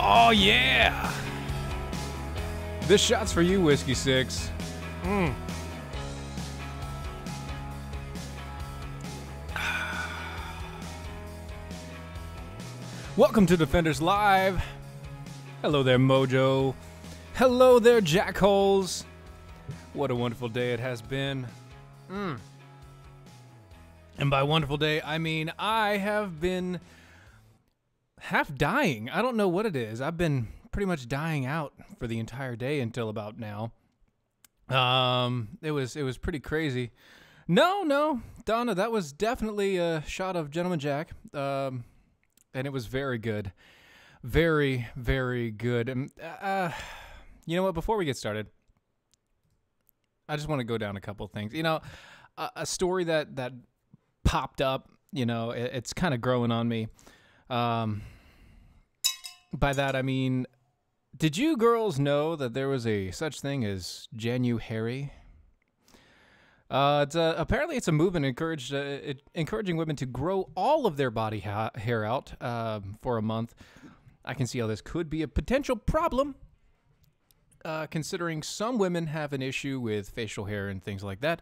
Oh, yeah! This shot's for you, Whiskey Six. Welcome to Defenders Live. Hello there, Mojo. Hello there, Jackholes. What a wonderful day it has been. And by wonderful day, I mean I have been half dying. I don't know what it is. I've been pretty much dying out for the entire day until about now. It was pretty crazy. No, Donna, that was definitely a shot of Gentleman Jack. And it was very good. Very, very good. And, you know what? Before we get started, I just want to go down a couple things. You know, a story that popped up, you know, it's kind of growing on me. By that, I mean, did you girls know that there was a such thing as January? Apparently it's a movement encouraging women to grow all of their body hair out for a month. I can see how this could be a potential problem, considering some women have an issue with facial hair and things like that.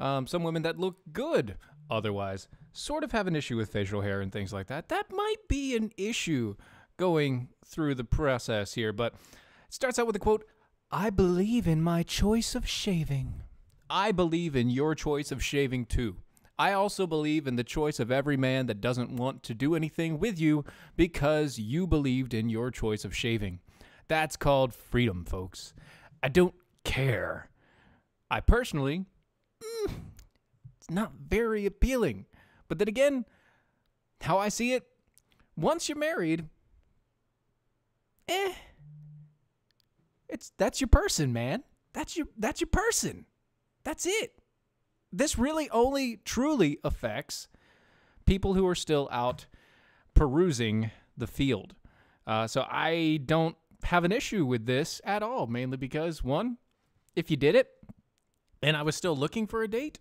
Some women that look good otherwise sort of have an issue with facial hair and things like that. That might be an issue going through the process here, but it starts out with a quote, "I believe in my choice of shaving." I believe in your choice of shaving too. I also believe in the choice of every man that doesn't want to do anything with you because you believed in your choice of shaving. That's called freedom, folks. I don't care. I personally, it's not very appealing. But then again, how I see it, once you're married, that's your person, man. That's your person. That's it. This really only truly affects people who are still out perusing the field. So I don't have an issue with this at all, mainly because, one, if you did it and I was still looking for a date,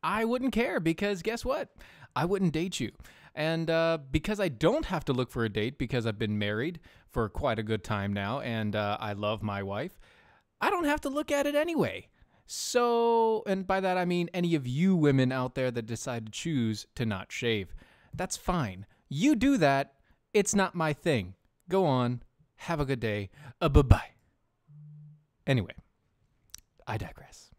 I wouldn't care because guess what? I wouldn't date you. And because I don't have to look for a date because I've been married for quite a good time now and I love my wife, I don't have to look at it anyway. So, and by that I mean any of you women out there that decide to choose to not shave. That's fine. You do that. It's not my thing. Go on. Have a good day. Bye-bye. Anyway, I digress.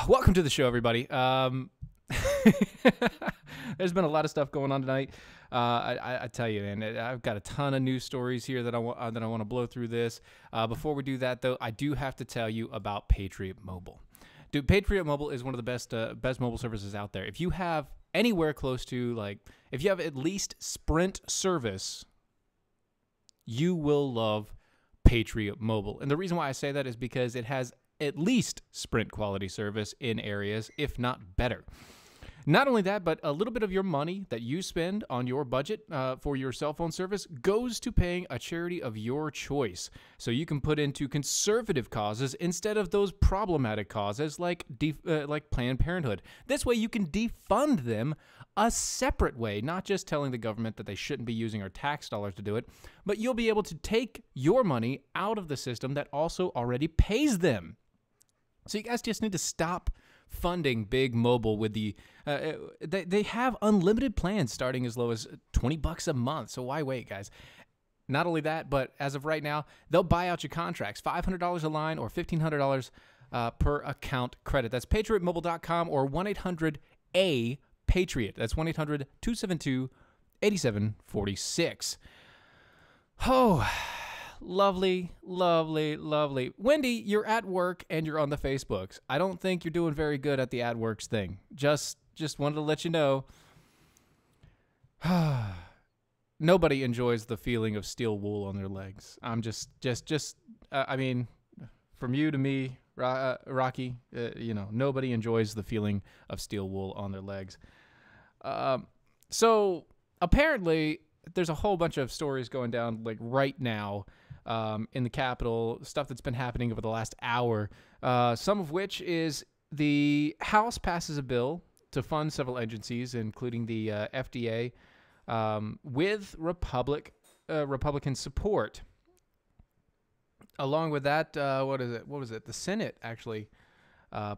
Welcome to the show, everybody. There's been a lot of stuff going on tonight. I tell you, man, I've got a ton of news stories here that I want to blow through this. Before we do that, though, I do have to tell you about Patriot Mobile. Dude, Patriot Mobile is one of the best mobile services out there. If you have anywhere close to, like, if you have at least Sprint service, you will love Patriot Mobile. And the reason why I say that is because it has at least Sprint quality service in areas, if not better. Not only that, but a little bit of your money that you spend on your budget for your cell phone service goes to paying a charity of your choice. So you can put into conservative causes instead of those problematic causes like Planned Parenthood. This way you can defund them a separate way, not just telling the government that they shouldn't be using our tax dollars to do it, but you'll be able to take your money out of the system that also already pays them. So you guys just need to stop funding big mobile with the they have unlimited plans starting as low as $20 a month. So why wait, guys? Not only that, but as of right now, they'll buy out your contracts, $500 a line or $1,500 per account credit. That's patriotmobile.com or 1-800-A-PATRIOT. That's 1-800-272-8746. Oh, lovely, lovely, lovely. Wendy, you're at work and you're on the Facebooks. I don't think you're doing very good at the AdWorks thing. Just wanted to let you know. Nobody enjoys the feeling of steel wool on their legs. I'm I mean, from you to me, Rocky, you know, nobody enjoys the feeling of steel wool on their legs. So apparently there's a whole bunch of stories going down like right now in the Capitol, stuff that's been happening over the last hour, some of which is the House passes a bill to fund several agencies, including the FDA, with Republican support. Along with that, what is it? What was it? The Senate actually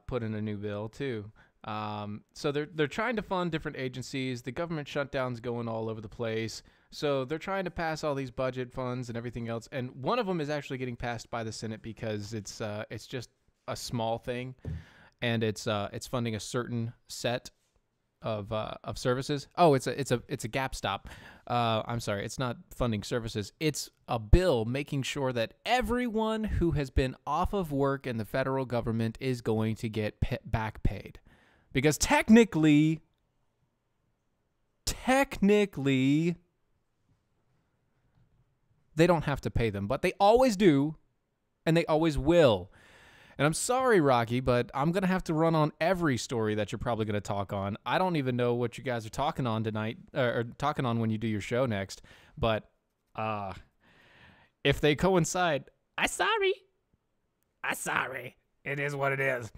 put in a new bill too. So they're trying to fund different agencies. The government shutdown's going all over the place. So they're trying to pass all these budget funds and everything else. And one of them is actually getting passed by the Senate because it's just a small thing, and it's funding a certain set of services. Oh, it's a gap stop. I'm sorry, it's not funding services. It's a bill making sure that everyone who has been off of work in the federal government is going to get back paid. Because technically, they don't have to pay them, but they always do, and they always will. And I'm sorry, Rocky, but I'm going to have to run on every story that you're probably going to talk on. I don't even know what you guys are talking on tonight, or talking on when you do your show next, but if they coincide, I'm sorry. It is what it is.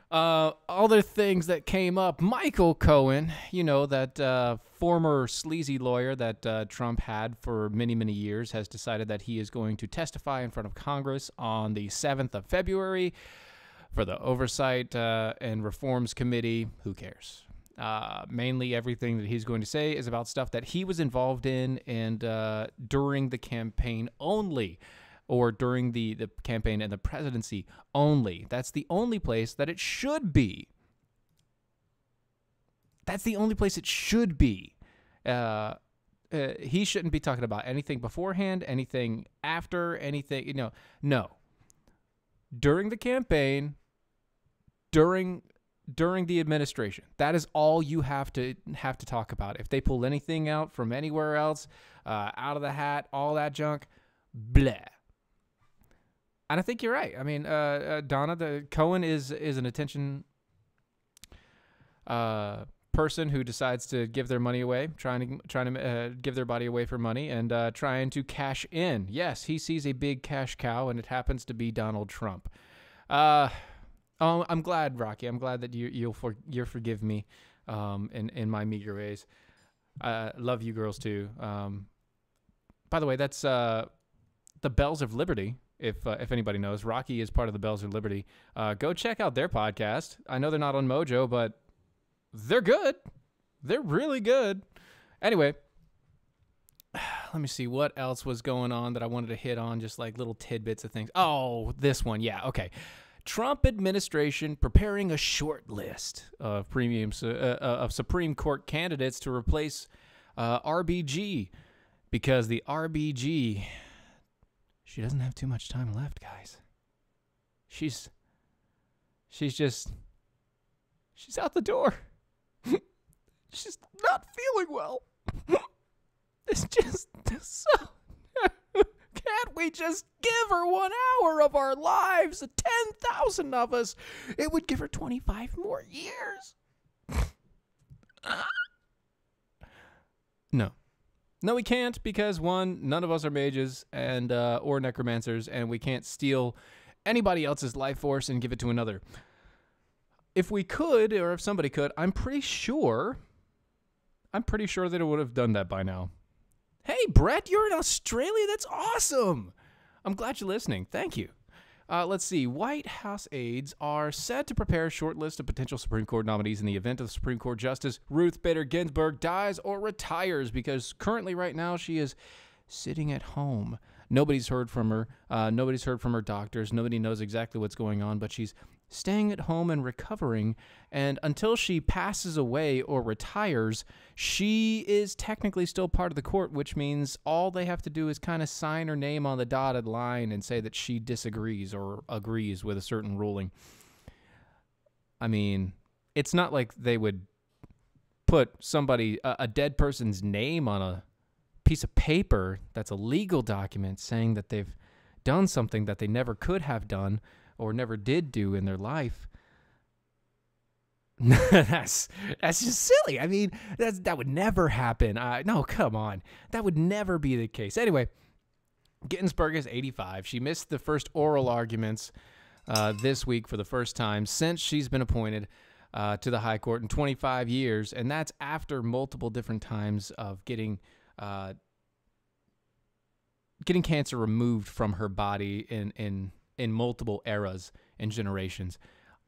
Other things that came up, Michael Cohen, you know, that former sleazy lawyer that Trump had for many, many years, has decided that he is going to testify in front of Congress on the 7th of February for the Oversight and Reforms Committee. Who cares? Mainly everything that he's going to say is about stuff that he was involved in and during the campaign only. Or during the campaign and the presidency only. That's the only place that it should be. That's the only place it should be. He shouldn't be talking about anything beforehand, anything after, anything, you know. No. During the campaign, during the administration. That is all you have to talk about. If they pull anything out from anywhere else, out of the hat, all that junk, blah. And I think you're right. I mean, Donna, the Cohen is an attention person who decides to give their money away, trying to give their body away for money, and trying to cash in. Yes, he sees a big cash cow, and it happens to be Donald Trump. I'm glad, Rocky. I'm glad that you'll forgive me in my meager ways. Love you girls too. By the way, that's the Bells of Liberty. If anybody knows, Rocky is part of the Bells of Liberty. Go check out their podcast. I know they're not on Mojo, but they're good. They're really good. Anyway, let me see what else was going on that I wanted to hit on, just like little tidbits of things. Oh, this one. Yeah, okay. Trump administration preparing a short list of of Supreme Court candidates to replace RBG, because the RBG... she doesn't have too much time left, guys. She's out the door. She's not feeling well. It's just so... Can't we just give her 1 hour of our lives? 10,000 of us. It would give her 25 more years. No. No, we can't, because one, none of us are mages and or necromancers, and we can't steal anybody else's life force and give it to another. If we could, or if somebody could, I'm pretty sure that it would have done that by now. Hey, Brett, you're in Australia? That's awesome. I'm glad you're listening. Thank you. Let's see. White House aides are set to prepare a short list of potential Supreme Court nominees in the event of Supreme Court Justice Ruth Bader Ginsburg dies or retires, because currently right now she is sitting at home. Nobody's heard from her. Nobody's heard from her doctors. Nobody knows exactly what's going on, but she's staying at home and recovering. And until she passes away or retires, she is technically still part of the court, which means all they have to do is kind of sign her name on the dotted line and say that she disagrees or agrees with a certain ruling. I mean, it's not like they would put somebody, a dead person's name on a piece of paper that's a legal document saying that they've done something that they never could have done or never did do in their life. That's just silly. I mean, that would never happen. No, come on. That would never be the case. Anyway, Ginsburg is 85. She missed the first oral arguments this week for the first time since she's been appointed to the High Court in 25 years, and that's after multiple different times of getting getting cancer removed from her body in multiple eras and generations.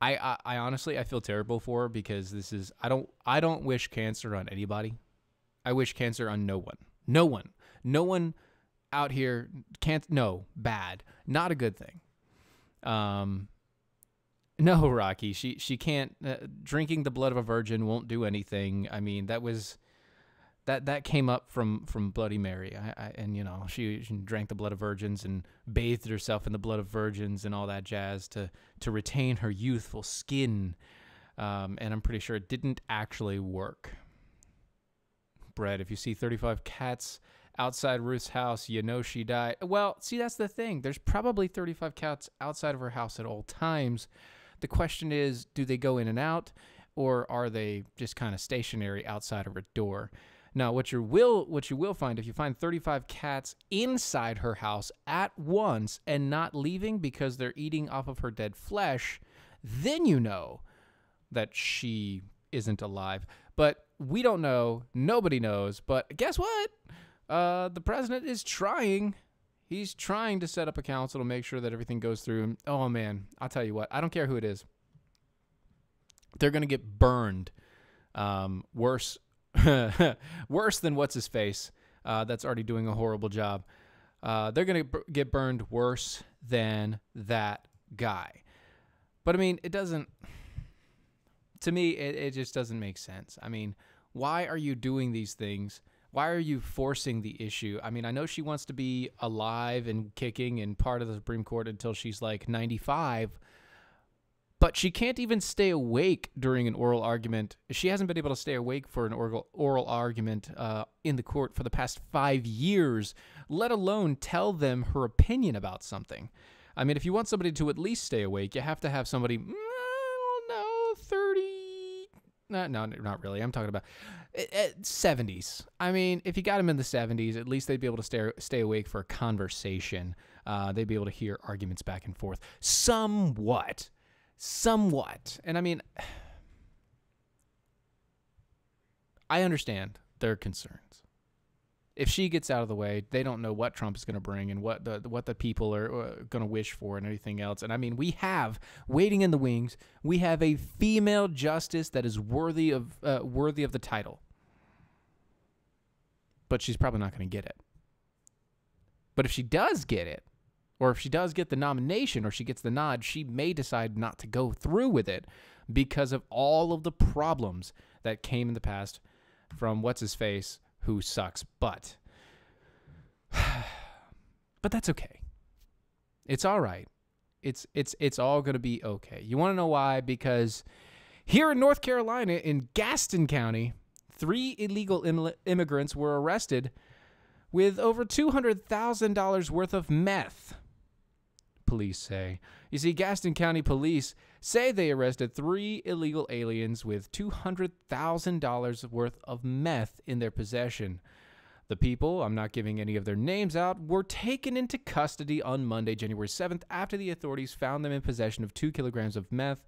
I honestly, I feel terrible for her because this is, I don't wish cancer on anybody. I wish cancer on no one. No one. No one out here can't, no, bad. Not a good thing. No, Rocky, she can't, drinking the blood of a virgin won't do anything. I mean, that came up from Bloody Mary. And, you know, she drank the blood of virgins and bathed herself in the blood of virgins and all that jazz to retain her youthful skin. And I'm pretty sure it didn't actually work. Brett, if you see 35 cats outside Ruth's house, you know she died. Well, see, that's the thing. There's probably 35 cats outside of her house at all times. The question is, do they go in and out, or are they just kind of stationary outside of her door? Now, what you will find, if you find 35 cats inside her house at once and not leaving because they're eating off of her dead flesh, then you know that she isn't alive. But we don't know. Nobody knows. But guess what? The president is trying. He's trying to set up a council to make sure that everything goes through. And, oh, man, I'll tell you what. I don't care who it is. They're going to get burned worse than what's-his-face that's already doing a horrible job. They're going to get burned worse than that guy. But, I mean, it doesn't... To me, it just doesn't make sense. I mean, why are you doing these things? Why are you forcing the issue? I mean, I know she wants to be alive and kicking and part of the Supreme Court until she's like 95, but she can't even stay awake during an oral argument. She hasn't been able to stay awake for an oral argument in the court for the past 5 years, let alone tell them her opinion about something. I mean, if you want somebody to at least stay awake, you have to have somebody, I don't know, 30... No, not really. I'm talking about 70s. I mean, if you got them in the 70s, at least they'd be able to stay awake for a conversation. They'd be able to hear arguments back and forth. Somewhat. And I mean, I understand their concerns. If she gets out of the way, they don't know what Trump is going to bring and what the people are going to wish for and everything else. And I mean, we have, waiting in the wings, we have a female justice that is worthy of the title. But she's probably not going to get it. But if she does get it, or if she does get the nomination or she gets the nod, she may decide not to go through with it because of all of the problems that came in the past from what's-his-face, who sucks, but that's okay. It's all right. It's all going to be okay. You want to know why? Because here in North Carolina, in Gaston County, 3 illegal immigrants were arrested with over $200,000 worth of meth, police say. You see, Gaston County police say they arrested 3 illegal aliens with $200,000 worth of meth in their possession. The people, I'm not giving any of their names out, were taken into custody on Monday, January 7th, after the authorities found them in possession of 2 kilograms of meth.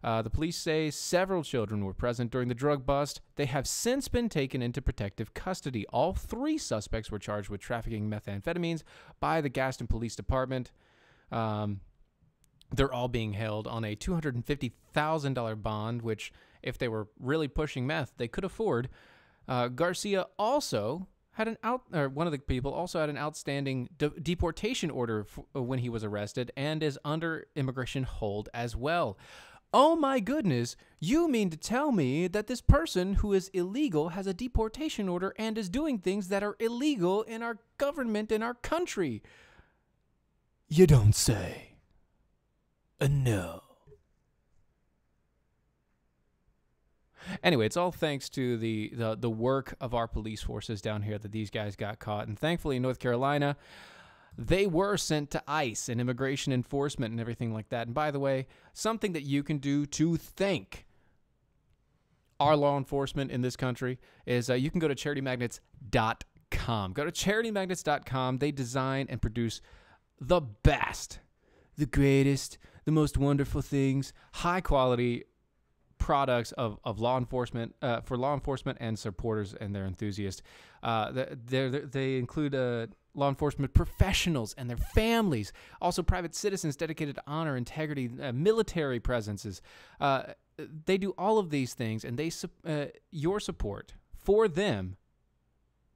The police say several children were present during the drug bust. They have since been taken into protective custody. All 3 suspects were charged with trafficking methamphetamines by the Gaston Police Department. They're all being held on a $250,000 bond, which, if they were really pushing meth, they could afford. Garcia also had one of the people also had an outstanding deportation order when he was arrested and is under immigration hold as well. Oh my goodness, you mean to tell me that this person who is illegal has a deportation order and is doing things that are illegal in our government, in our country? You don't say. No. Anyway, it's all thanks to the work of our police forces down here that these guys got caught. And thankfully, in North Carolina, they were sent to ICE and immigration enforcement and everything like that. And by the way, something that you can do to thank our law enforcement in this country is you can go to charitymagnets.com. Go to charitymagnets.com. They design and produce the best, the greatest, the most wonderful things, high quality products of law enforcement for law enforcement and supporters and their enthusiasts. They include law enforcement professionals and their families, also private citizens dedicated to honor, integrity, military presences. They do all of these things, and your support for them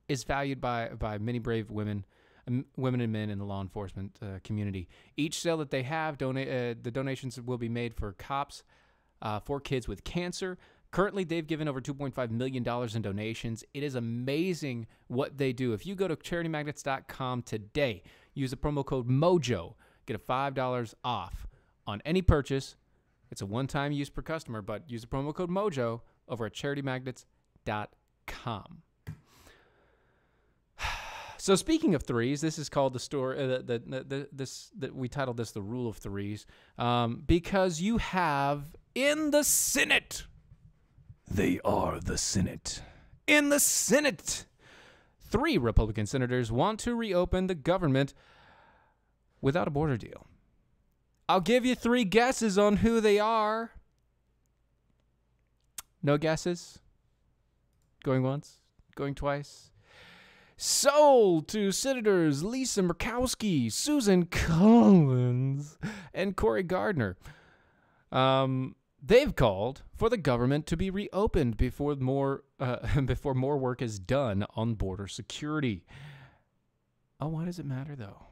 is valued by many brave women and men in the law enforcement community. Each sale that they have, the donations will be made for cops, for kids with cancer. Currently, they've given over $2.5 million in donations. It is amazing what they do. If you go to charitymagnets.com today, use the promo code MOJO, get a $5 off on any purchase. It's a one-time use per customer, but use the promo code MOJO over at charitymagnets.com. So speaking of threes, this is called the story. We titled this "The Rule of Threes," because you have in the Senate. They are the Senate. In the Senate, 3 Republican senators want to reopen the government without a border deal. I'll give you 3 guesses on who they are. No guesses? Going once? Going twice? Sold to Senators Lisa Murkowski, Susan Collins, and Cory Gardner. They've called for the government to be reopened before more work is done on border security. Oh, why does it matter, though?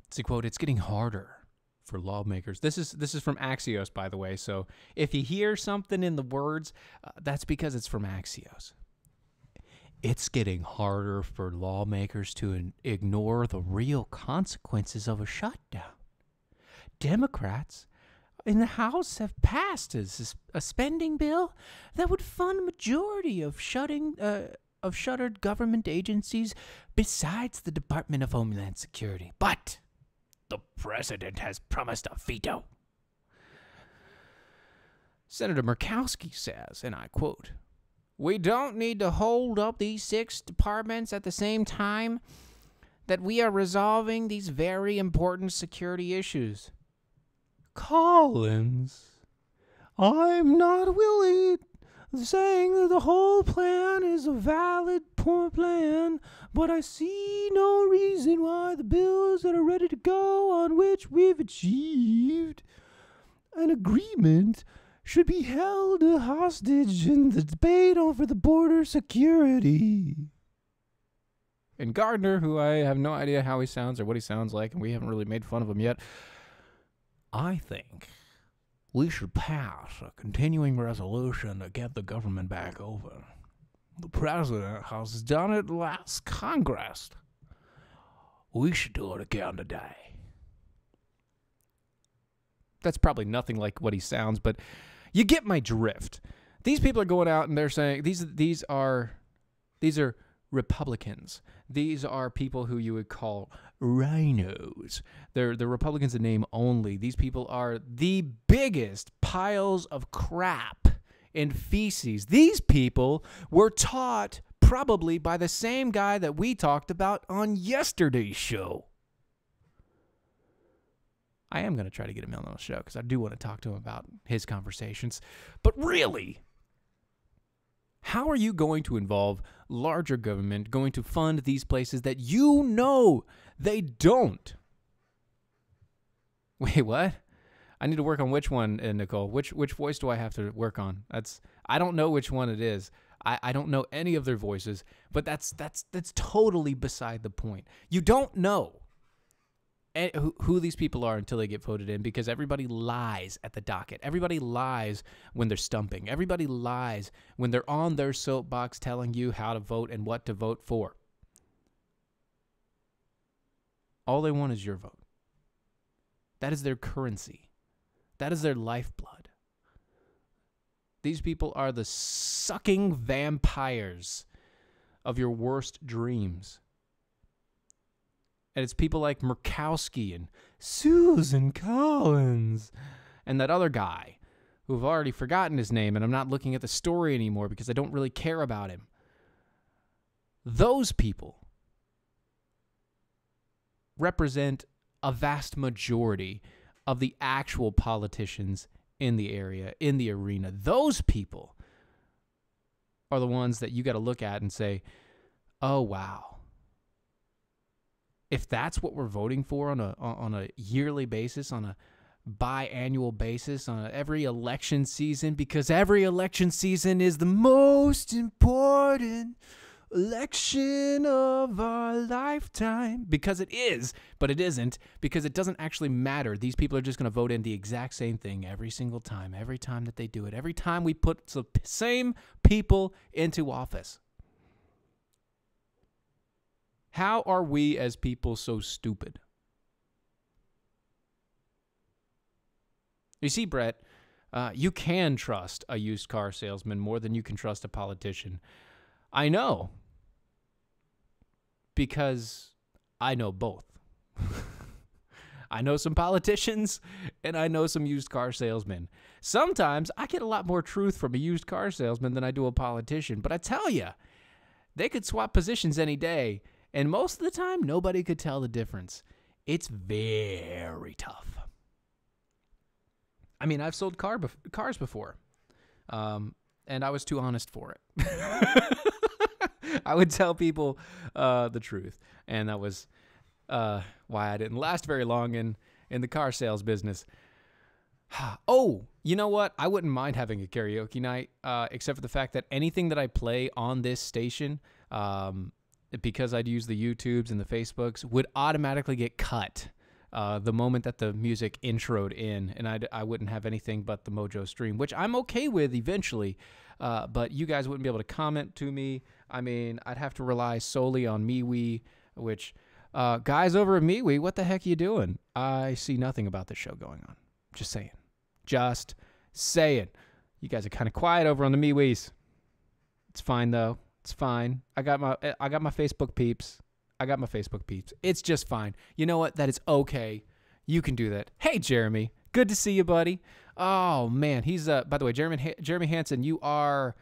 It's a quote, "It's getting harder for lawmakers." This is from Axios, by the way. So if you hear something in the words, that's because it's from Axios. It's getting harder for lawmakers to ignore the real consequences of a shutdown. Democrats in the House have passed a spending bill that would fund a majority of shuttered government agencies besides the Department of Homeland Security. But the president has promised a veto. Senator Murkowski says, and I quote, "We don't need to hold up these 6 departments at the same time that we are resolving these very important security issues." Collins, "I'm not willing, saying that the whole plan is a valid plan, but I see no reason why the bills that are ready to go, on which we've achieved an agreement, should be held hostage in the debate over the border security." And Gardner, who I have no idea how he sounds or what he sounds like, and we haven't really made fun of him yet, "I think we should pass a continuing resolution to get the government back open. The president has done it last Congress. We should do it again today." That's probably nothing like what he sounds, but you get my drift. These people are going out and they're saying these are Republicans. These are people who you would call rhinos. They're Republicans in name only. These people are the biggest piles of crap and feces. These people were taught probably by the same guy that we talked about on yesterday's show. I am going to try to get him on the show because I do want to talk to him about his conversations. But really, how are you going to involve larger government, going to fund these places that you know they don't? Wait, what? I need to work on which one, Nicole? Which voice do I have to work on? I don't know which one it is. I don't know any of their voices, but that's totally beside the point. You don't know who these people are until they get voted in, because everybody lies at the docket. Everybody lies when they're stumping. Everybody lies when they're on their soapbox telling you how to vote and what to vote for. All they want is your vote. That is their currency. That is their lifeblood. These people are the sucking vampires of your worst dreams. And it's people like Murkowski and Susan Collins and that other guy who have already forgotten his name, and I'm not looking at the story anymore because I don't really care about him. Those people represent a vast majority of the actual politicians in the area, in the arena. Those people are the ones that you got to look at and say, oh, wow. if that's what we're voting for on a yearly basis, on a biannual basis, on every election season, because every election season is the most important election of our lifetime, because it is, but it isn't, because it doesn't actually matter. These people are just going to vote in the exact same thing every single time, every time that they do it, every time we put the same people into office. How are we as people so stupid? You see, Brett, you can trust a used car salesman more than you can trust a politician. I know, because I know both. I know some politicians, and I know some used car salesmen. Sometimes I get a lot more truth from a used car salesman than I do a politician, but I tell you, they could swap positions any day, and most of the time, nobody could tell the difference. It's very tough. I mean, I've sold cars before, and I was too honest for it. I would tell people the truth, and that was why I didn't last very long in the car sales business. Oh, you know what? I wouldn't mind having a karaoke night, except for the fact that anything that I play on this station, because I'd use the YouTubes and the Facebooks, would automatically get cut the moment that the music introed in, and I wouldn't have anything but the Mojo stream, which I'm okay with eventually, but you guys wouldn't be able to comment to me. I mean, I'd have to rely solely on MeWe, which, guys over at MeWe, what the heck are you doing? I see nothing about this show going on. Just saying. Just saying. You guys are kind of quiet over on the MeWes. It's fine, though. It's fine. I got my Facebook peeps. It's just fine. You know what? That is okay. You can do that. Hey, Jeremy. Good to see you, buddy. Oh, man. He's, by the way, Jeremy Hansen, you are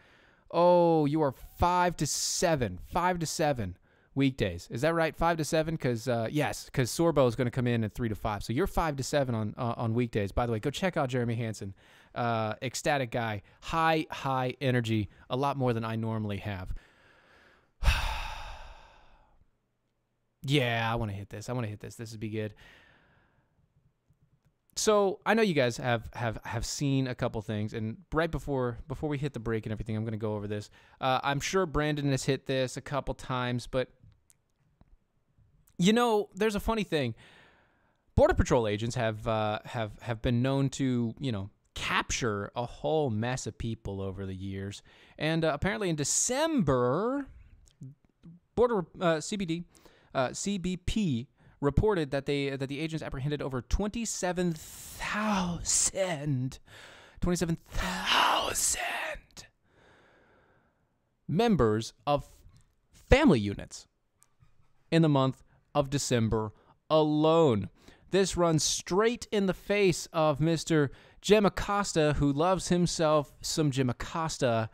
5 to 7 weekdays. Is that right? 5 to 7? Because, yes, because Sorbo is going to come in at 3 to 5. So you're 5 to 7 on weekdays. By the way, go check out Jeremy Hansen. Ecstatic guy. High energy. A lot more than I normally have. Yeah, I want to hit this. This would be good. So I know you guys have seen a couple things, and right before we hit the break and everything, I'm going to go over this. I'm sure Brandon has hit this a couple times, but you know, there's a funny thing. Border Patrol agents have been known to, you know, capture a whole mess of people over the years, and apparently in December, CBP reported that the agents apprehended over 27,000 members of family units in the month of December alone. This runs straight in the face of Mr. Jim Acosta, who loves himself some Jim Acosta,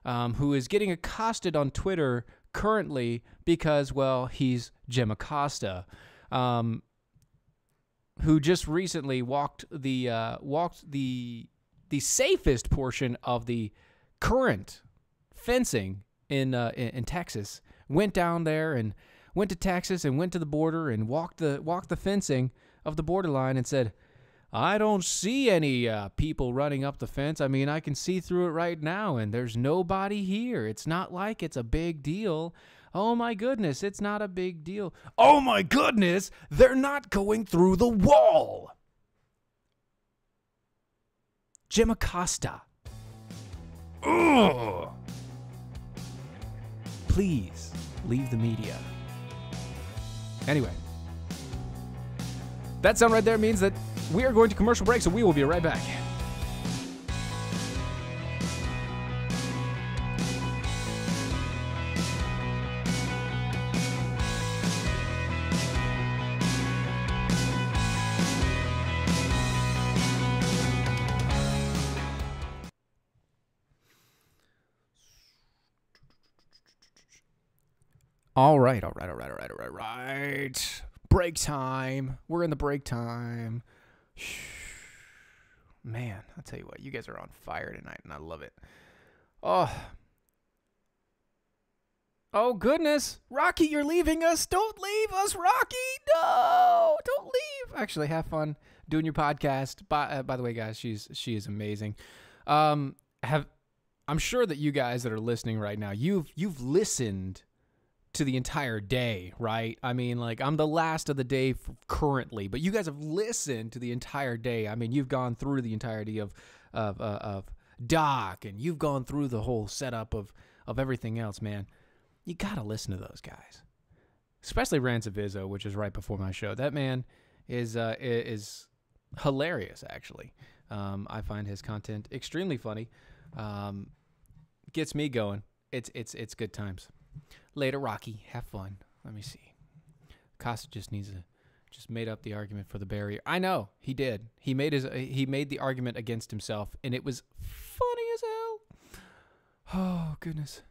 who is getting accosted on Twitter currently because, well, he's Jim Acosta, who just recently walked the safest portion of the current fencing in Texas. Went down there and went to Texas and went to the border and walked the fencing of the borderline and said, I don't see any people running up the fence. I mean, I can see through it right now, and there's nobody here. It's not like it's a big deal. Oh, my goodness, it's not a big deal. Oh, my goodness, they're not going through the wall. Jim Acosta. Ugh. Please leave the media. Anyway, that sound right there means that we are going to commercial break, so we will be right back. All right. Break time. We're in the break time. Man, I'll tell you what, you guys are on fire tonight, and I love it. Oh. Oh, goodness. Rocky, you're leaving us. Don't leave us, Rocky. No, don't leave. Actually, have fun doing your podcast. By the way, guys, she is amazing. I'm sure that you guys that are listening right now, you've listened to the entire day, right? I mean, like, I'm the last of the day currently, but you guys have listened to the entire day. I mean, you've gone through the entirety of Doc, and you've gone through the whole setup of everything else, man. You gotta listen to those guys, especially Rancevizo, which is right before my show. That man is hilarious, actually. I find his content extremely funny. Gets me going. It's good times. Later, Rocky, have fun. Let me see. Costa just made up the argument for the barrier. I know he did. He made the argument against himself, and it was funny as hell. Oh goodness.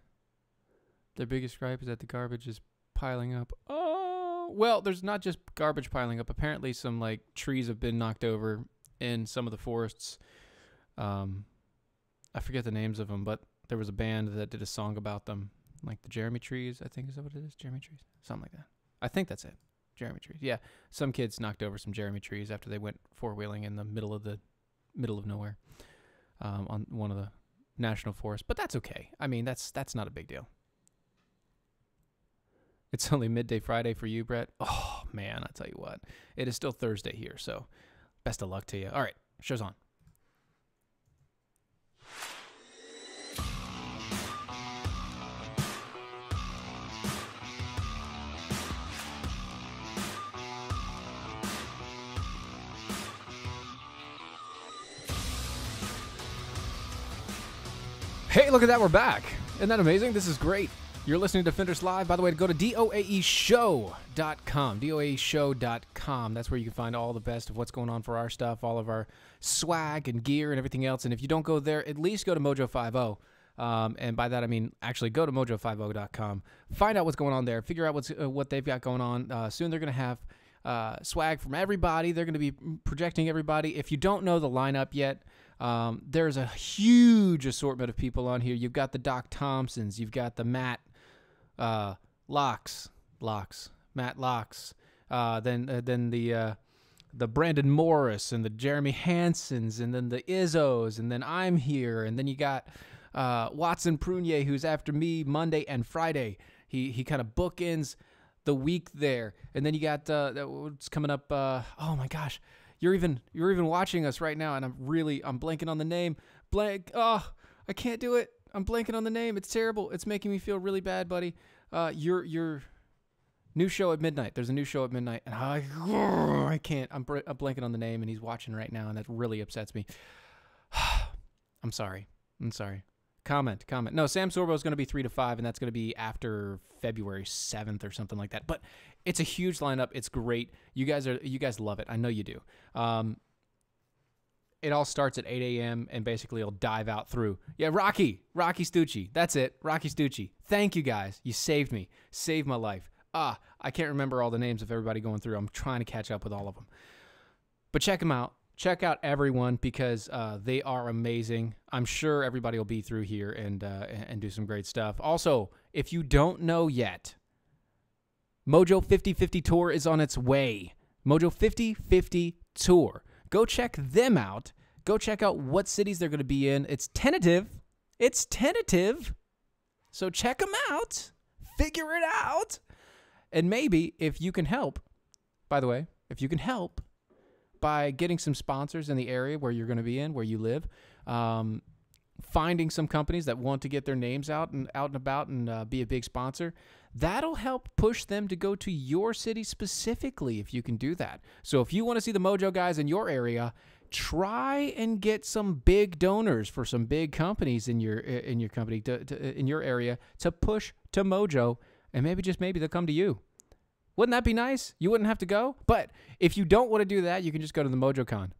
Their biggest gripe is that the garbage is piling up. Oh, well, there's not just garbage piling up. Apparently some, like, trees have been knocked over in some of the forests. I forget the names of them, but there was a band that did a song about them. Like the Jeremy trees, I think. Is that what it is? Jeremy trees? Something like that. I think that's it. Jeremy trees. Yeah. Some kids knocked over some Jeremy trees after they went four-wheeling in the middle of nowhere on one of the national forests. But that's okay. I mean, that's not a big deal. It's only midday Friday for you, Brett. Oh, man, I tell you what. It is still Thursday here, so best of luck to you. All right, show's on. Hey, look at that. We're back. Isn't that amazing? This is great. You're listening to Defenders Live. By the way, go to doaeshow.com. doaeshow.com. That's where you can find all the best of what's going on for our stuff, all of our swag and gear and everything else. And if you don't go there, at least go to Mojo50. And by that, I mean, actually go to mojo50.com. Find out what's going on there. Figure out what they've got going on. Soon they're going to have swag from everybody. They're going to be projecting everybody. If you don't know the lineup yet, there's a huge assortment of people on here. You've got the Doc Thompsons. You've got the Matt Locks. Then the Brandon Morris and the Jeremy Hansons, and then the Izzos, and then I'm here, and then you got Watson Prunier, who's after me Monday and Friday. He kind of bookends the week there, and then you got what's coming up. Oh my gosh, you're even watching us right now, and I'm blanking on the name. Oh, I can't do it. I'm blanking on the name. It's terrible. It's making me feel really bad, buddy. Your new show at midnight. There's a new show at midnight, and I can't. I'm blanking on the name, and he's watching right now, and that really upsets me. I'm sorry. Comment. No, Sam Sorbo is going to be 3 to 5, and that's going to be after February 7th or something like that. But it's a huge lineup. It's great. You guys love it. I know you do. It all starts at 8 a.m. and basically it'll dive out through. Yeah, Rocky Stucci. That's it. Rocky Stucci. Thank you, guys. You saved me. Saved my life. I can't remember all the names of everybody going through. I'm trying to catch up with all of them. But check them out. Check out everyone because they are amazing. I'm sure everybody will be through here and do some great stuff. Also, if you don't know yet, Mojo 50/50 Tour is on its way. Mojo 50/50 Tour. Go check them out. Go check out what cities they're going to be in. It's tentative. So check them out. Figure it out. And maybe if you can help, by the way, by getting some sponsors in the area where you're going to be in, where you live, finding some companies that want to get their names out and about and be a big sponsor, that'll help push them to go to your city specifically if you can do that. So if you want to see the Mojo guys in your area, try and get some big donors for some big companies in your company in your area to push to Mojo, and maybe they'll come to you. Wouldn't that be nice? You wouldn't have to go. But if you don't want to do that, you can just go to the MojoCon.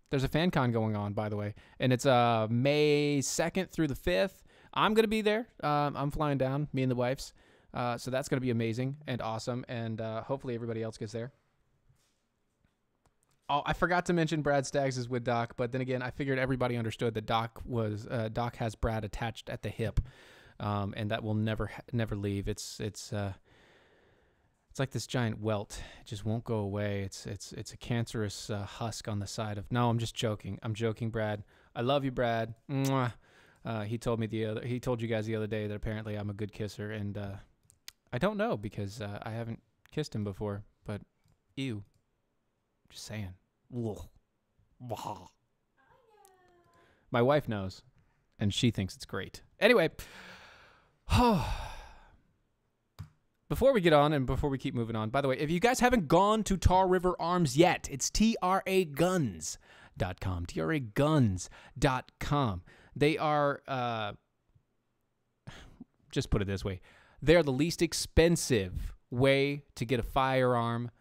There's a fan con going on, by the way, and it's May 2nd through the 5th. I'm going to be there. I'm flying down, me and the wives. So that's going to be amazing and awesome, and hopefully everybody else gets there. Oh, I forgot to mention Brad Staggs is with Doc, but then again, I figured everybody understood that Doc has Brad attached at the hip. and that will never leave. It's like this giant welt. It just won't go away. It's a cancerous husk on the side of. No, I'm just joking. I'm joking, Brad. I love you, Brad. Mwah. He told you guys the other day that apparently I'm a good kisser, and I don't know because I haven't kissed him before. But ew, just saying. My wife knows, and she thinks it's great. Anyway, before we get on and before we keep moving on, by the way, if you guys haven't gone to Tar River Arms yet, it's traguns.com, traguns.com. They are, just put it this way, they're the least expensive way to get a firearm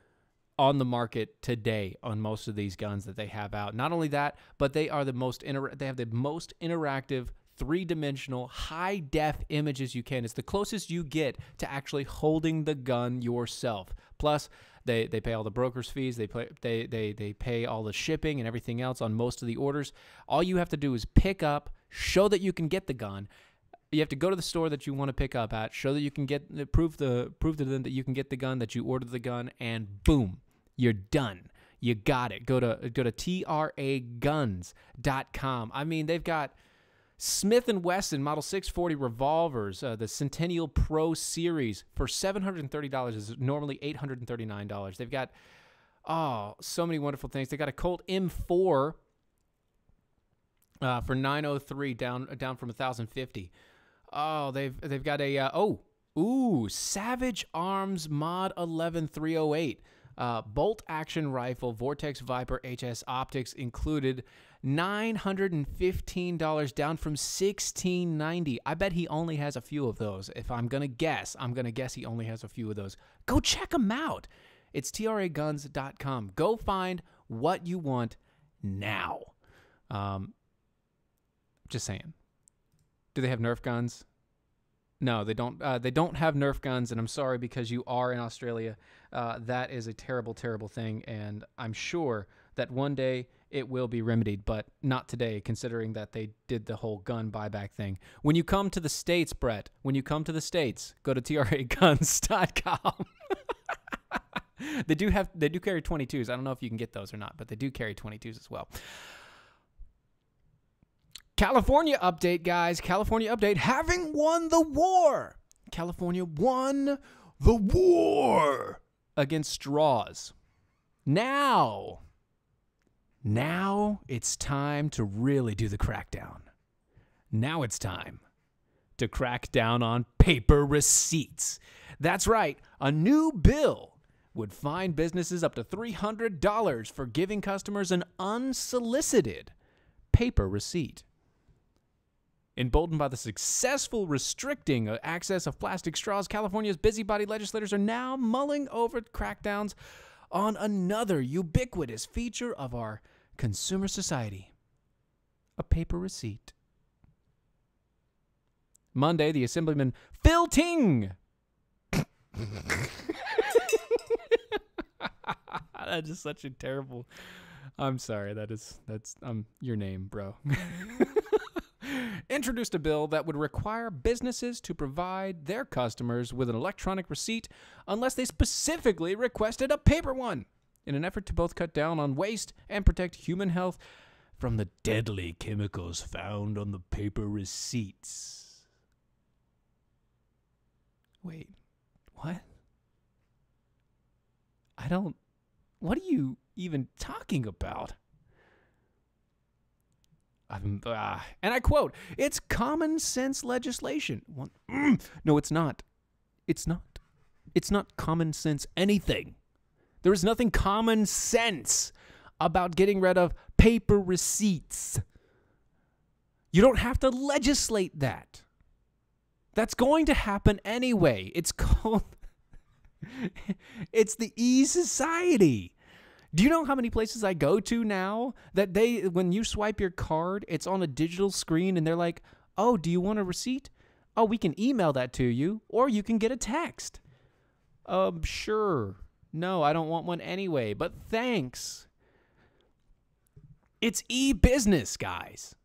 on the market today on most of these guns that they have out. Not only that, but they are the most they have the most interactive three-dimensional high-def images you can. It's the closest you get to actually holding the gun yourself. Plus, they pay all the broker's fees. They pay all the shipping and everything else on most of the orders. All you have to do is pick up, show that you can get the gun. You have to go to the store that you want to pick up at, show that you can get prove to them that you can get the gun, that you ordered the gun, and boom, you're done. You got it. Go to traguns.com. I mean, they've got Smith & Wesson Model 640 revolvers, the Centennial Pro Series for $730 is normally $839. They've got so many wonderful things. They got a Colt M4 for $903 down from $1,050. Oh, they've got a Savage Arms Mod 11 308. Bolt action rifle, Vortex Viper HS optics included, $915 down from $1,690. I bet he only has a few of those. If I'm going to guess, he only has a few of those. Go check them out. It's traguns.com. Go find what you want now. Just saying. Do they have Nerf guns? No, they don't. They don't have Nerf guns, and I'm sorry because you are in Australia. That is a terrible, terrible thing, and I'm sure that one day it will be remedied, but not today, considering that they did the whole gun buyback thing. When you come to the States, Brett, go to traguns.com. They do carry 22s. I don't know if you can get those or not, but they do carry 22s as well. California update, guys. California update. Having won the war. California won the war against straws. Now it's time to really do the crackdown. Now it's time to crack down on paper receipts. That's right. A new bill would fine businesses up to $300 for giving customers an unsolicited paper receipt. Emboldened by the successful restricting access of plastic straws, California's busybody legislators are now mulling over crackdowns on another ubiquitous feature of our consumer society, a paper receipt. Monday, the Assemblyman Phil Ting. That is such a terrible. I'm sorry. That's your name, bro. Introduced a bill that would require businesses to provide their customers with an electronic receipt unless they specifically requested a paper one, in an effort to both cut down on waste and protect human health from the deadly chemicals found on the paper receipts. Wait, what? What are you even talking about? And I quote, "It's common sense legislation." No, it's not. It's not. It's not common sense anything. There is nothing common sense about getting rid of paper receipts. You don't have to legislate that. That's going to happen anyway. It's called... It's the e-society. Do you know how many places I go to now that when you swipe your card, it's on a digital screen and they're like, "Oh, do you want a receipt? Oh, we can email that to you, or you can get a text." Sure. No, I don't want one anyway, but thanks. It's e-business, guys.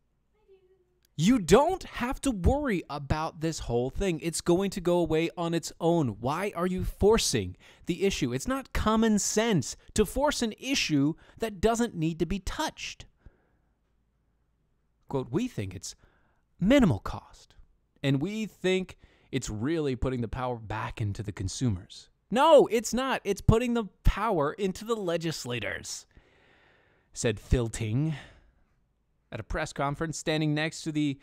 You don't have to worry about this whole thing. It's going to go away on its own. Why are you forcing the issue? It's not common sense to force an issue that doesn't need to be touched. Quote, we think it's minimal cost, and we think it's really putting the power back into the consumers. No, it's not. It's putting the power into the legislators, said Phil Ting at a press conference standing next to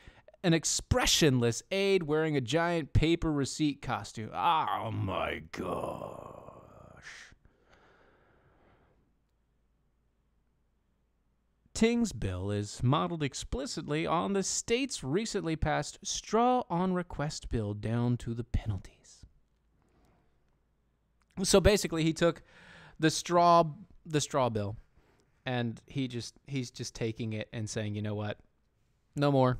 an expressionless aide wearing a giant paper receipt costume. Oh, my gosh. Ting's bill is modeled explicitly on the state's recently passed straw on request bill down to the penalties. So basically, he took the straw bill, and he's just taking it and saying, you know what, no more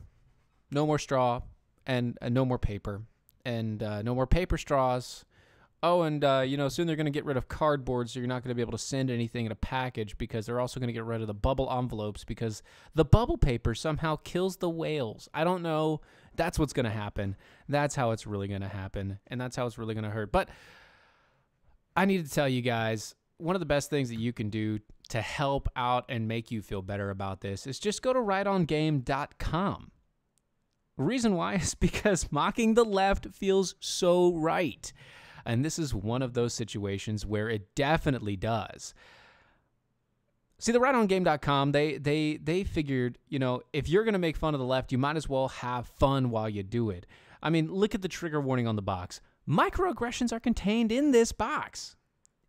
straw, and no more paper, and no more paper straws. Oh, and soon they're going to get rid of cardboard, so you're not going to be able to send anything in a package, because they're also going to get rid of the bubble envelopes, because the bubble paper somehow kills the whales. I don't know. That's what's going to happen. That's how it's really going to happen, and that's how it's really going to hurt. But I need to tell you guys, one of the best things that you can do to help out and make you feel better about this is just go to rightongame.com. Reason why is because mocking the left feels so right. And this is one of those situations where it definitely does. See, the rightongame.com, they figured, if you're going to make fun of the left, you might as well have fun while you do it. I mean, look at the trigger warning on the box. Microaggressions are contained in this box.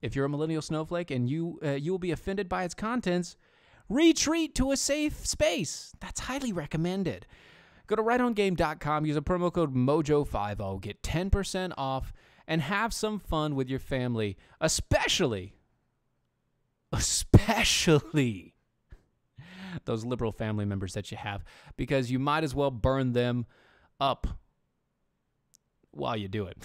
If you're a millennial snowflake and you will be offended by its contents, retreat to a safe space. That's highly recommended. Go to rightongame.com, use a promo code MOJO50, get 10% off, and have some fun with your family, especially those liberal family members that you have, because you might as well burn them up while you do it.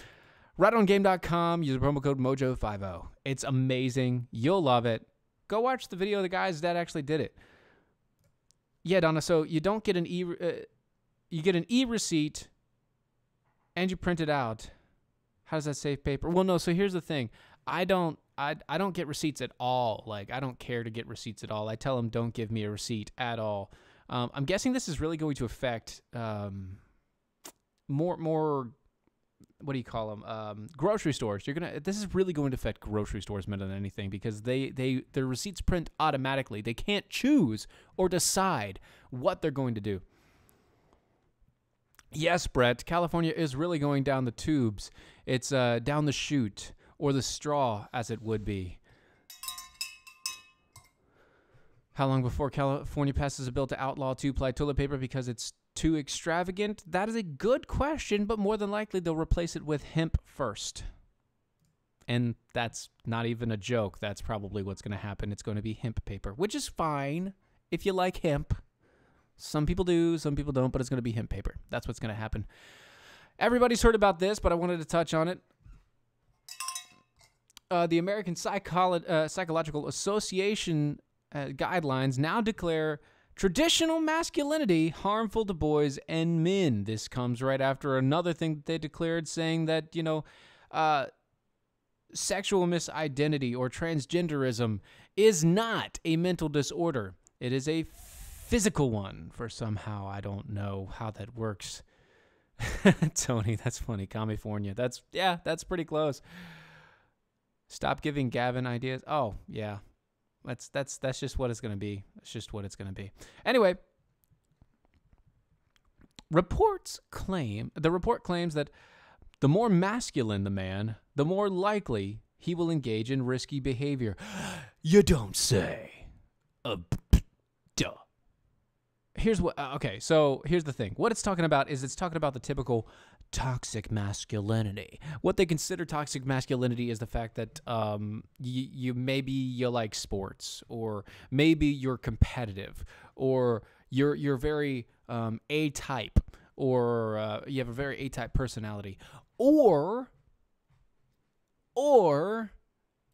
RightOnGame.com, use the promo code MOJO50. It's amazing. You'll love it. Go watch the video of the guys that actually did it. Yeah, Donna, so you don't get you get an e-receipt and you print it out. How does that save paper? Well, no, so here's the thing. I don't get receipts at all. Like, I don't care to get receipts at all. I tell them don't give me a receipt at all. I'm guessing this is really going to affect more what do you call them? Grocery stores. This is really going to affect grocery stores more than anything, because their receipts print automatically. They can't choose or decide what they're going to do. Yes, Brett, California is really going down the tubes. It's down the chute, or the straw, as it would be. How long before California passes a bill to outlaw two-ply toilet paper because it's too extravagant? That is a good question, but more than likely they'll replace it with hemp first. And that's not even a joke. That's probably what's going to happen. It's going to be hemp paper, which is fine if you like hemp. Some people do, some people don't, but it's going to be hemp paper. That's what's going to happen. Everybody's heard about this, but I wanted to touch on it. The American Psychological Association guidelines now declare traditional masculinity harmful to boys and men. This comes right after another thing that they declared, saying that, sexual misidentity or transgenderism is not a mental disorder. It is a physical one for somehow. I don't know how that works. Tony, that's funny. California. That's pretty close. Stop giving Gavin ideas. Oh, yeah. That's just what it's going to be. It's just what it's going to be. Anyway, the report claims that the more masculine the man, the more likely he will engage in risky behavior. You don't say. Duh. Here's what. Okay, so here's the thing. What it's talking about is it's talking about the typical toxic masculinity. What they consider toxic masculinity is the fact that maybe you like sports, or maybe you're competitive, or you're very A-type, or you have a very A-type personality, or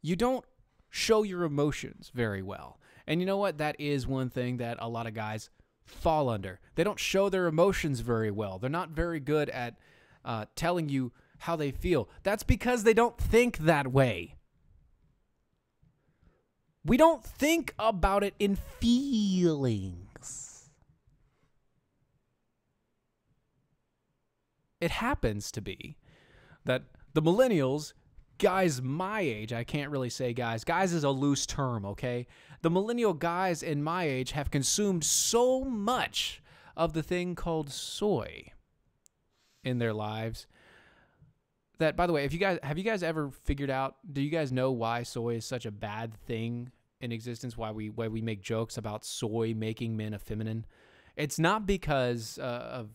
you don't show your emotions very well. And you know what? That is one thing that a lot of guys fall under. They don't show their emotions very well. They're not very good at telling you how they feel. That's because they don't think that way. We don't think about it in feelings. It happens to be that the millennials, guys my age, I can't really say guys. Guys is a loose term, okay? The millennial guys in my age have consumed so much of the thing called soy in their lives that, by the way, have you guys ever figured out, do you guys know why soy is such a bad thing in existence? Why we make jokes about soy making men effeminate? It's not because of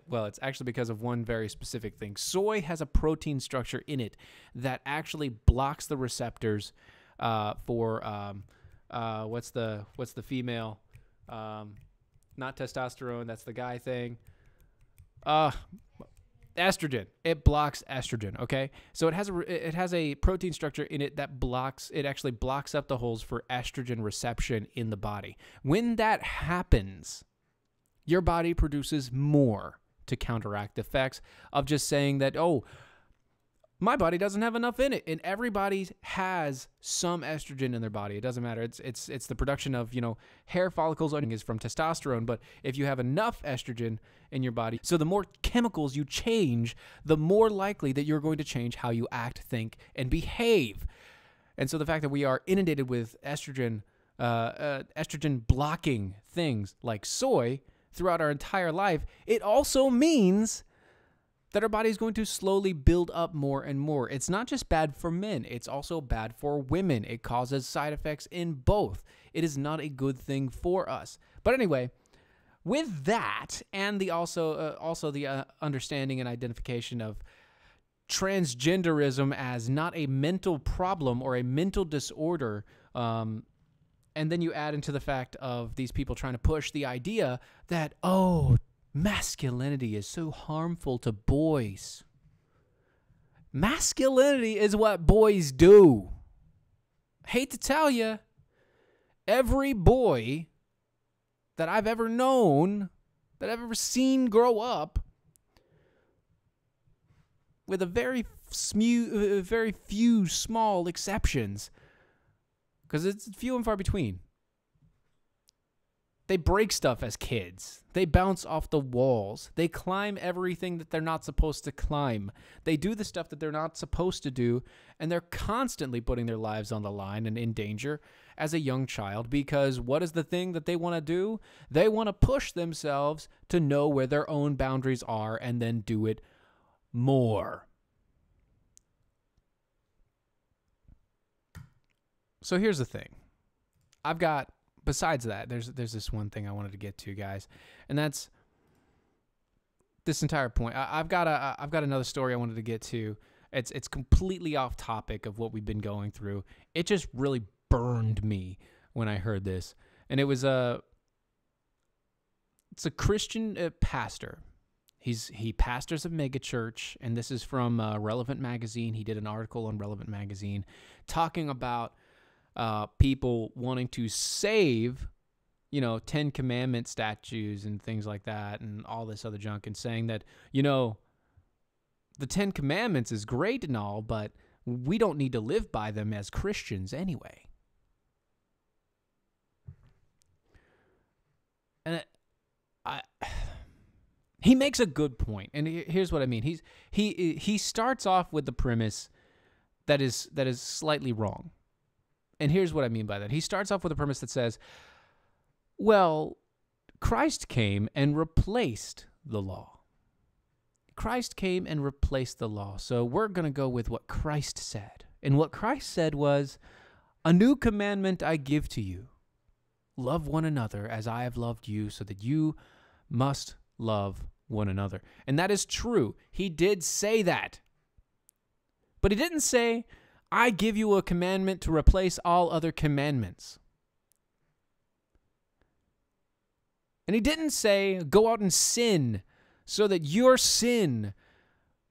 well, it's actually because of one very specific thing. Soy has a protein structure in it that actually blocks the receptors for what's the female, not testosterone, that's the guy thing. Estrogen. It blocks estrogen, okay? So it has a protein structure in it that actually blocks up the holes for estrogen reception in the body. When that happens, your body produces more to counteract the effects of just saying that, oh, my body doesn't have enough in it. And everybody has some estrogen in their body. It doesn't matter. It's the production of, hair follicles is from testosterone. But if you have enough estrogen in your body, so the more chemicals you change, the more likely that you're going to change how you act, think, and behave. And so the fact that we are inundated with estrogen blocking things like soy throughout our entire life, it also means that our body is going to slowly build up more and more. It's not just bad for men, it's also bad for women. It causes side effects in both. It is not a good thing for us. But anyway, with that, and the understanding and identification of transgenderism as not a mental problem or a mental disorder, and then you add into the fact of these people trying to push the idea that, oh, masculinity is so harmful to boys. Masculinity is what boys do. Hate to tell you, every boy that I've ever known, that I've ever seen grow up, with a very few small exceptions, because it's few and far between, they break stuff as kids. They bounce off the walls. They climb everything that they're not supposed to climb. They do the stuff that they're not supposed to do, and they're constantly putting their lives on the line and in danger as a young child, because what is the thing that they want to do? They want to push themselves to know where their own boundaries are and then do it more. So here's the thing. Besides that, there's this one thing I wanted to get to, guys, and that's this entire point. I've got another story I wanted to get to. It's completely off topic of what we've been going through. It just really burned me when I heard this, and it's a Christian pastor. He pastors a mega church, and this is from Relevant Magazine. He did an article on Relevant Magazine talking about people wanting to save, Ten Commandment statues and things like that and all this other junk, and saying that, the Ten Commandments is great and all, but we don't need to live by them as Christians anyway. And he makes a good point, and here's what I mean. He starts off with the premise that is slightly wrong. And here's what I mean by that. He starts off with a premise that says, well, Christ came and replaced the law. Christ came and replaced the law. So we're going to go with what Christ said. And what Christ said was, a new commandment I give to you. Love one another as I have loved you, so that you must love one another. And that is true. He did say that. But he didn't say, I give you a commandment to replace all other commandments. And he didn't say, go out and sin so that your sin,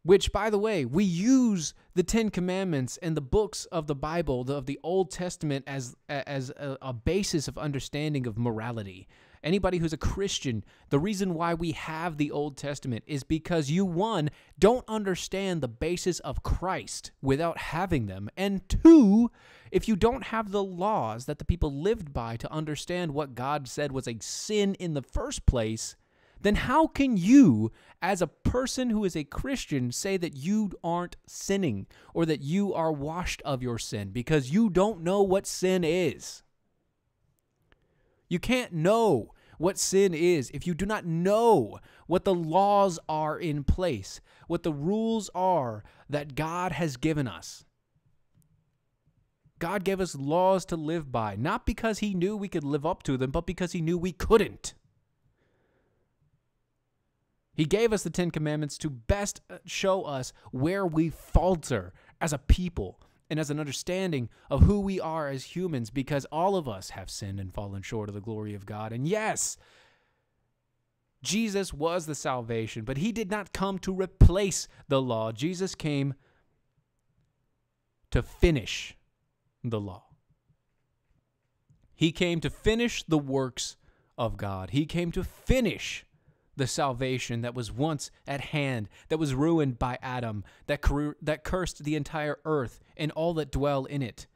which, by the way, we use the Ten Commandments and the books of the Bible, of the Old Testament, as a basis of understanding of morality Anybody who's a Christian, the reason why we have the Old Testament is because you, one, don't understand the basis of Christ without having them, and two, if you don't have the laws that the people lived by to understand what God said was a sin in the first place, then how can you, as a person who is a Christian, say that you aren't sinning or that you are washed of your sin because you don't know what sin is? You can't know what sin is if you do not know what the laws are in place, what the rules are that God has given us. God gave us laws to live by, not because he knew we could live up to them, but because he knew we couldn't. He gave us the 10 Commandments to best show us where we falter as a people and as an understanding of who we are as humans, because all of us have sinned and fallen short of the glory of God. And yes, Jesus was the salvation, but he did not come to replace the law. Jesus came to finish the law. He came to finish the works of God. He came to finish the salvation that was once at hand, that was ruined by Adam, that cursed the entire earth and all that dwell in it.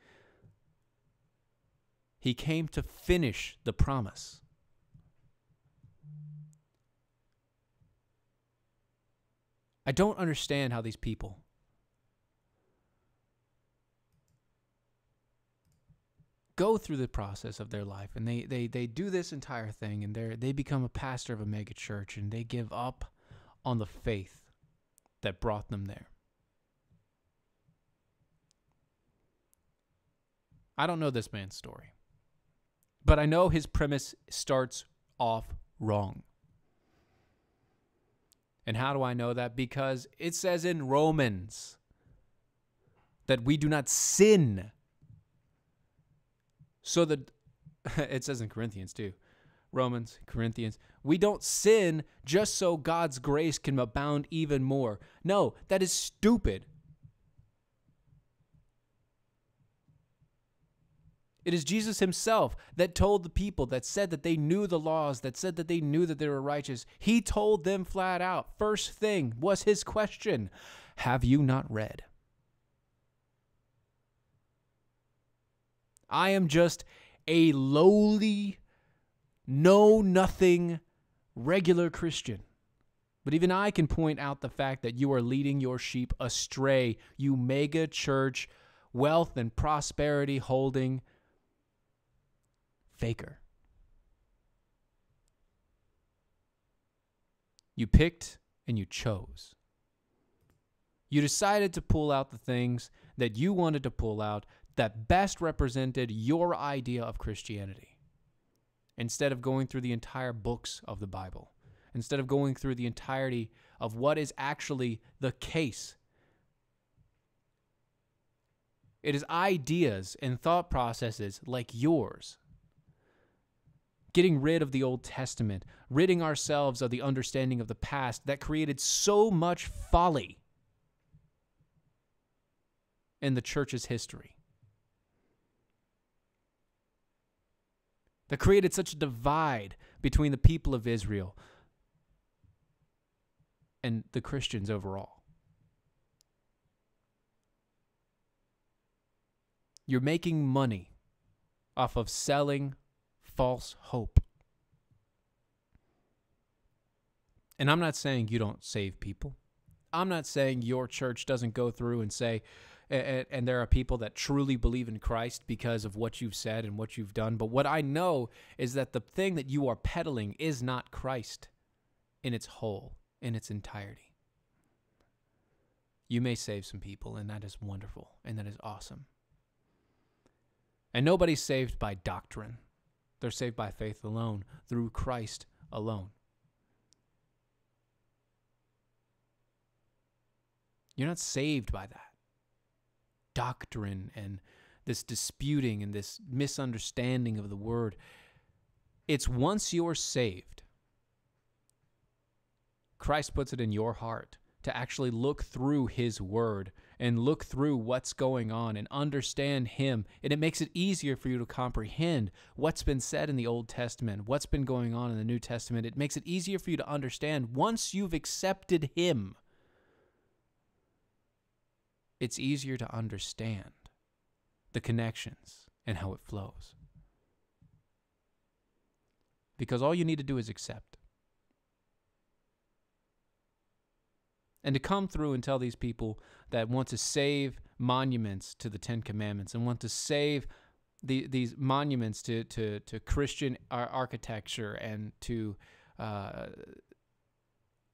He came to finish the promise. I don't understand how these people go through the process of their life, and they do this entire thing, and they become a pastor of a mega church, and they give up on the faith that brought them there. I don't know this man's story, but I know his premise starts off wrong. And how do I know that? Because it says in Romans that we do not sin. So that it says in Corinthians too, Romans, Corinthians, we don't sin just so God's grace can abound even more. No, that is stupid. It is Jesus himself that told the people, that said that they knew the laws, that said that they knew that they were righteous. He told them flat out. First thing was his question, have you not read? I am just a lowly, know-nothing, regular Christian. But even I can point out the fact that you are leading your sheep astray, you mega church, wealth and prosperity holding faker. You picked and you chose. You decided to pull out the things that you wanted to pull out that best represented your idea of Christianity, instead of going through the entire books of the Bible, instead of going through the entirety of what is actually the case. It is ideas and thought processes like yours, getting rid of the Old Testament, ridding ourselves of the understanding of the past, that created so much folly in the church's history, that created such a divide between the people of Israel and the Christians overall. You're making money off of selling false hope. And I'm not saying you don't save people. I'm not saying your church doesn't go through and say, and there are people that truly believe in Christ because of what you've said and what you've done. But what I know is that the thing that you are peddling is not Christ in its whole, in its entirety. You may save some people, and that is wonderful, and that is awesome. And nobody's saved by doctrine. They're saved by faith alone, through Christ alone. You're not saved by that doctrine and this disputing and this misunderstanding of the word. It's once you're saved, Christ puts it in your heart to actually look through his word and look through what's going on and understand him. And it makes it easier for you to comprehend what's been said in the Old Testament, what's been going on in the New Testament. It makes it easier for you to understand once you've accepted him. It's easier to understand the connections and how it flows. Because all you need to do is accept. And to come through and tell these people that want to save monuments to the Ten Commandments and want to save these monuments to Christian architecture and to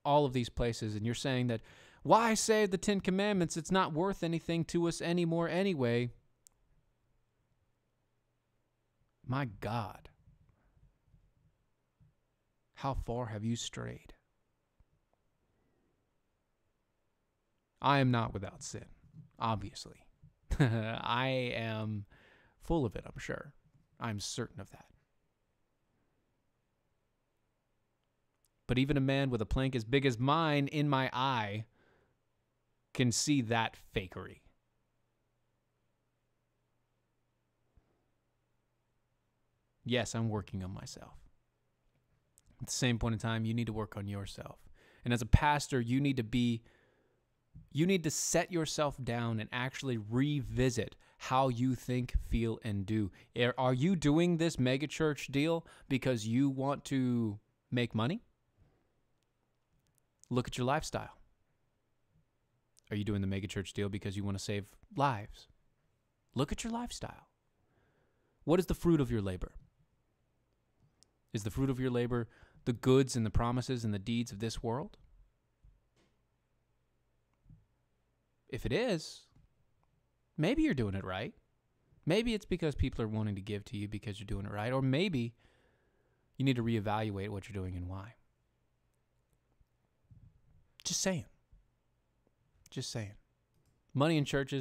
all of these places, and you're saying that, why save the Ten Commandments? It's not worth anything to us anymore anyway. My God, how far have you strayed? I am not without sin, obviously. I am full of it, I'm sure. I'm certain of that. But even a man with a plank as big as mine in my eye can see that fakery. Yes, I'm working on myself. At the same point in time, you need to work on yourself. And as a pastor, you need to set yourself down and actually revisit how you think, feel, and do. Are you doing this megachurch deal because you want to make money? Look at your lifestyle. Are you doing the megachurch deal because you want to save lives? Look at your lifestyle. What is the fruit of your labor? Is the fruit of your labor the goods and the promises and the deeds of this world? If it is, maybe you're doing it right. Maybe it's because people are wanting to give to you because you're doing it right. Or maybe you need to reevaluate what you're doing and why. Just saying. Just saying. Money and church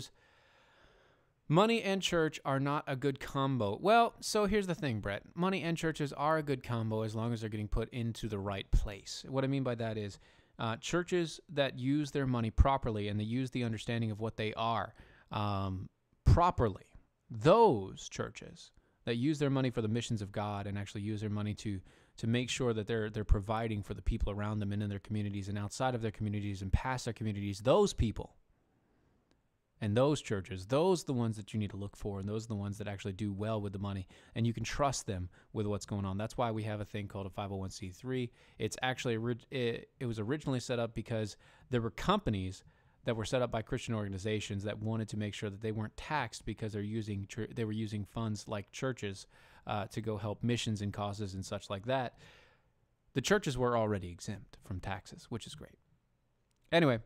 are not a good combo. Well, so here's the thing, Brett. Money and churches are a good combo as long as they're getting put into the right place. What I mean by that is churches that use their money properly and they use the understanding of what they are properly, those churches that use their money for the missions of God and actually use their money to make sure that they're providing for the people around them and in their communities and outside of their communities and past their communities, those people and those churches, those are the ones that you need to look for, and those are the ones that actually do well with the money, and you can trust them with what's going on. That's why we have a thing called a 501c3. It's actually, it was originally set up because there were companies that were set up by Christian organizations that wanted to make sure that they weren't taxed because they were using funds like churches to go help missions and causes and such like that. The churches were already exempt from taxes, which is great. Anyway,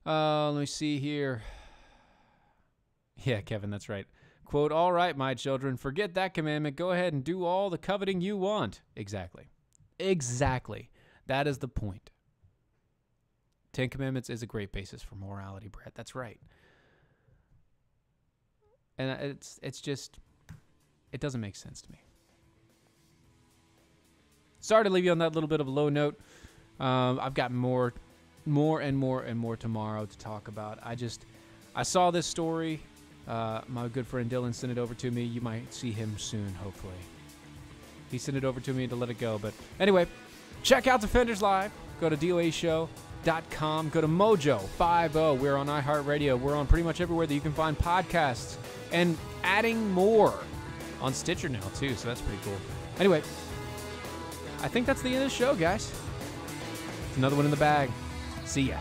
let me see here. Yeah, Kevin, that's right. Quote, all right, my children, forget that commandment. Go ahead and do all the coveting you want. Exactly. Exactly. That is the point. Ten Commandments is a great basis for morality, Brett. That's right. And it's just, it doesn't make sense to me. Sorry to leave you on that little bit of a low note. I've got more and more tomorrow to talk about. I saw this story. My good friend Dylan sent it over to me. You might see him soon, hopefully. He sent it over to me to let it go. But anyway, check out Defenders Live. Go to DOAShow.com. Go to Mojo50. We're on iHeartRadio. We're on pretty much everywhere that you can find podcasts. And adding more on Stitcher now, too. So that's pretty cool. Anyway, I think that's the end of the show, guys. It's another one in the bag. See ya.